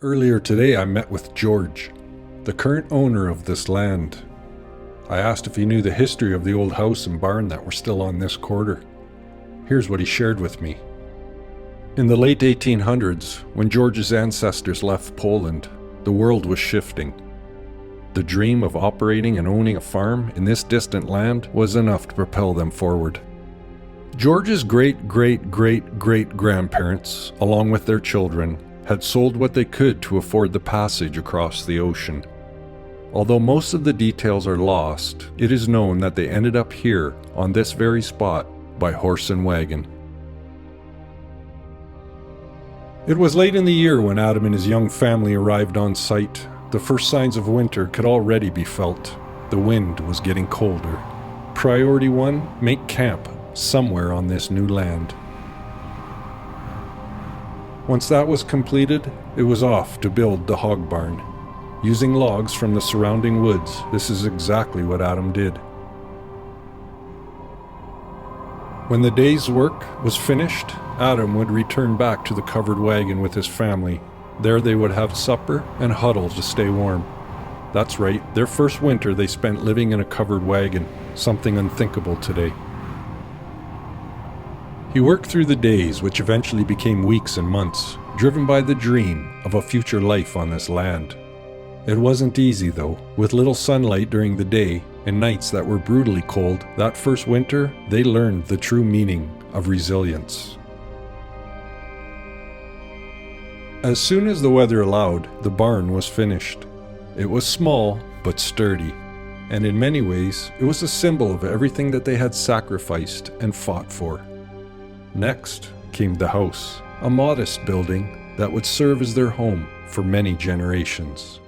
Earlier today, I met with George, the current owner of this land. I asked if he knew the history of the old house and barn that were still on this quarter. Here's what he shared with me. In the late 1800s, when George's ancestors left Poland, the world was shifting. The dream of operating and owning a farm in this distant land was enough to propel them forward. George's great-great-great-great-grandparents, along with their children, had sold what they could to afford the passage across the ocean. Although most of the details are lost, it is known that they ended up here, on this very spot, by horse and wagon. It was late in the year when Adam and his young family arrived on site. The first signs of winter could already be felt. The wind was getting colder. Priority 1, make camp somewhere on this new land. Once that was completed, it was off to build the hog barn. Using logs from the surrounding woods, this is exactly what Adam did. When the day's work was finished, Adam would return back to the covered wagon with his family. There they would have supper and huddle to stay warm. That's right, their first winter they spent living in a covered wagon, something unthinkable today. He worked through the days, which eventually became weeks and months, driven by the dream of a future life on this land. It wasn't easy though, with little sunlight during the day and nights that were brutally cold. That first winter, they learned the true meaning of resilience. As soon as the weather allowed, the barn was finished. It was small, but sturdy, and in many ways, it was a symbol of everything that they had sacrificed and fought for. Next came the house, a modest building that would serve as their home for many generations.